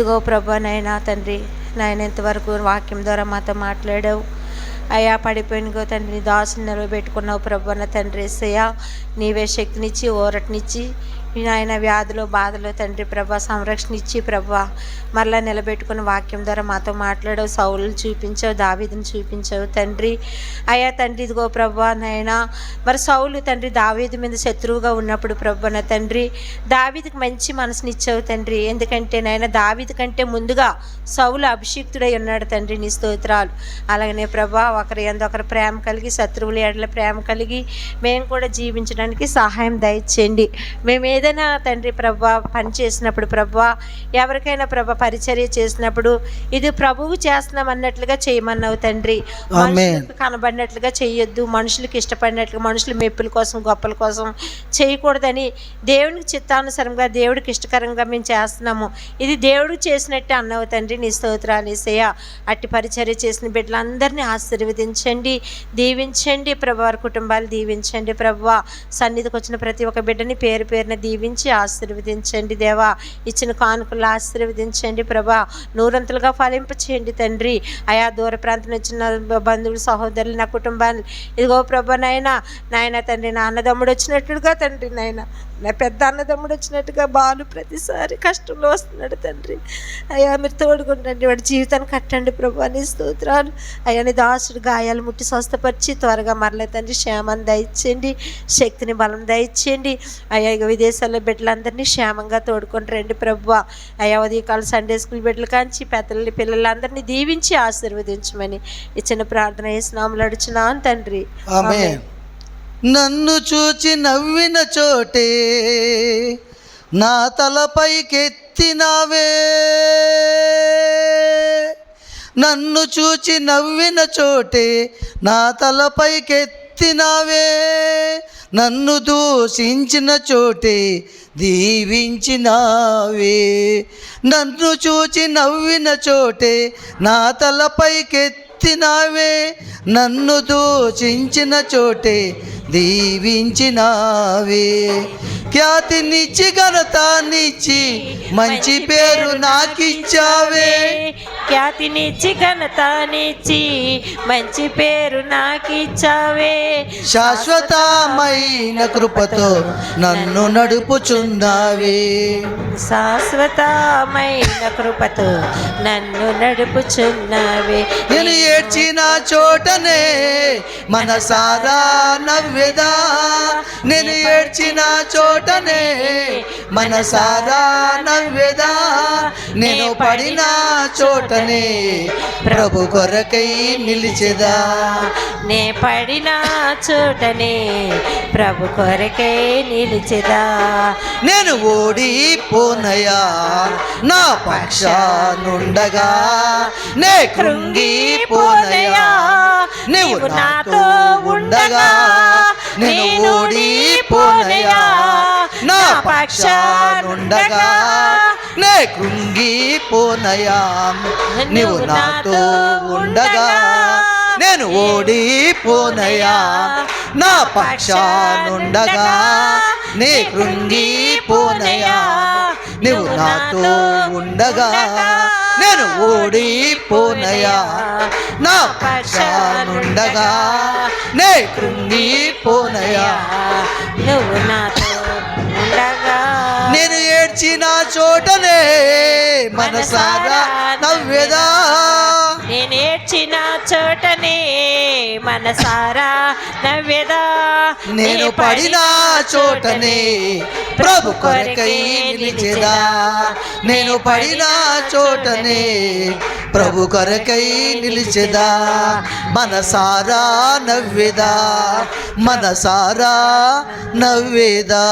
ఇదిగో ప్రభా నాయనా తండ్రి, నాయన ఇంతవరకు వాక్యం ద్వారా మాతో మాట్లాడావు అయ్యా. పడిపోయినగో తండ్రి దాసుని నిలబెట్టుకున్నావు ప్రభా నా తండ్రి. ఏసయ్యా నీవే శక్తినిచ్చి ఊరటనిచ్చి నాయన వ్యాధులు బాధలు తండ్రి ప్రభా సంరక్షణ ఇచ్చి ప్రభా మరలా నిలబెట్టుకుని వాక్యం ద్వారా మాతో మాట్లాడావు. సౌలుని చూపించావు, దావీదుని చూపించావు తండ్రి. అయ్యా తండ్రి ఇదిగో ప్రభా నాయన మరి సౌలు తండ్రి దావీదు మీద శత్రువుగా ఉన్నప్పుడు ప్రభా నా తండ్రి దావీదుకి మంచి మనసునిచ్చావు తండ్రి. ఎందుకంటే నాయన దావీదు కంటే ముందుగా సౌలు అభిషిక్తుడై ఉన్నాడు తండ్రి. నీ స్తోత్రాలు. అలాగనే ప్రభా ఒకరి యందు ఒకరు ప్రేమ కలిగి శత్రువుల ఎడల ప్రేమ కలిగి మేము కూడా జీవించడానికి సహాయం దయచేయండి. మేము ఏదైనా తండ్రి ప్రభా పని చేసినప్పుడు ప్రభా ఎవరికైనా ప్రభా పరిచర్య చేసినప్పుడు ఇది ప్రభువు చేస్తున్నాం అన్నట్లుగా చేయమన్నావు తండ్రి. మనుషులకు కనబడినట్లుగా చేయొద్దు, మనుషులకు ఇష్టపడినట్లుగా మనుషుల మెప్పుల కోసం గొప్పల కోసం చేయకూడదని దేవునికి చిత్తానుసారంగా దేవుడికి ఇష్టకరంగా మేము చేస్తున్నాము, ఇది దేవుడికి చేసినట్టే అన్నావు తండ్రి. నీ స్తోత్రాలు యేసయ్యా. అట్టి పరిచర్య చేసిన బిడ్డలందరినీ ఆశీర్వదించండి, దీవించండి ప్రభు. వారి కుటుంబాలు దీవించండి ప్రభు. సన్నిధికి వచ్చిన ప్రతి ఒక్క బిడ్డని పేరు పేరున దీవించి ఆశీర్వదించండి దేవా. ఇచ్చిన కానుకలు ఆశీర్వదించండి ప్రభా. నూరంతులుగా ఫలింప చేయండి తండ్రి. ఆయా దూర ప్రాంతం వచ్చిన బంధువులు సహోదరులు నా కుటుంబాన్ని ఇదిగో ప్రభా నాయన తండ్రి. నా అన్నదమ్ముడు వచ్చినట్టుగా తండ్రి నాయన నా పెద్ద అన్నదమ్ముడు వచ్చినట్టుగా బాలు ప్రతిసారి కష్టంలో వస్తున్నాడు తండ్రి. అయ్యా మీరు తోడుకుంటండి, వాడి జీవితాన్ని కట్టండి ప్రభా. నీ స్తోత్రాలు. అయ్యా నీ దాసుడు గాయాలు ముట్టి స్వస్థపరిచి త్వరగా మరలే తండ్రి క్షేమాన్ని దయచేయండి, శక్తిని బలం దయచేయండి. అయ్యా ఇక విదేశాల్లో బిడ్డలందరినీ క్షేమంగా తోడుకొని రండి ప్రభు. అయ్యా ఉదయకాలం సండే స్కూల్ బిడ్డలు కాంచి పిల్లలందరినీ దీవించి ఆశీర్వదించమని ఇచ్చిన ప్రార్థన యేసునామములో అడుగుచున్నాను తండ్రి. ఆమేన్. నన్ను చూచి నవ్విన చోటే నా తలపైకెత్తినావే, నన్ను చూచి నవ్విన చోటే నా తలపైకెత్తినావే, నన్ను దూషించిన చోటే దీవించినావే, నన్ను చూచి నవ్విన చోటే నా తలపైకెత్తినావే, నన్ను దూషించిన చోటే దీవించినావే. ఖ్యాతినిచ్చి ఘనతాన్నిచ్చి మంచి పేరు నాకిచ్చావే, ఖ్యాతినిచ్చి ఘనతాన్నిచ్చి మంచి పేరు నాకిచ్చావే, శాశ్వతమైన కృపతో నన్ను నడుపుచున్నావే, శాశ్వతమైన కృపతో నన్ను నడుపుచున్నావే. నేను ఏడ్చిన చోటనే మనసారా నవ్వెదా, నేను ఏడ్చిన చోటనే మనసారా నవ్వెదా, నేను పడిన చోటనే ప్రభు కొరకై నిలిచెదా, నే పడిన చోటనే ప్రభు కొరకై నిలిచెదా. నేను ఓడిపోనయా నా పక్షానుండగా, నే కృంగిపోనయా నీవు నాతో ఉండగా, నేను ఓడిపోనయా నా పక్షానుండగా, నే కృంగిపోనయా నీవు నాతో ఉండగా, నేను ఓడిపోనయా నా పక్షానుండగా, నే కృంగిపోనయా నీవు నాతో ఉండగా, నేను ఓడిపోనయా నా పక్షానుండగా, నే కృంగిపోనయా నువ్వు నాతో ఉండగా. నేను ఏడ్చిన చోటనే మనసారా నవ్వెదా, నేను ఏడ్చిన చోటనే మనసారా నవ్వెదా. నేను పడిన చోటనే ప్రభు కొరకై నిలిచెదా. నేను పడిన చోటనే ప్రభు కొరకై నిలిచెదా. మనసారా నవ్వెదా, మనసారా నవ్వెదా.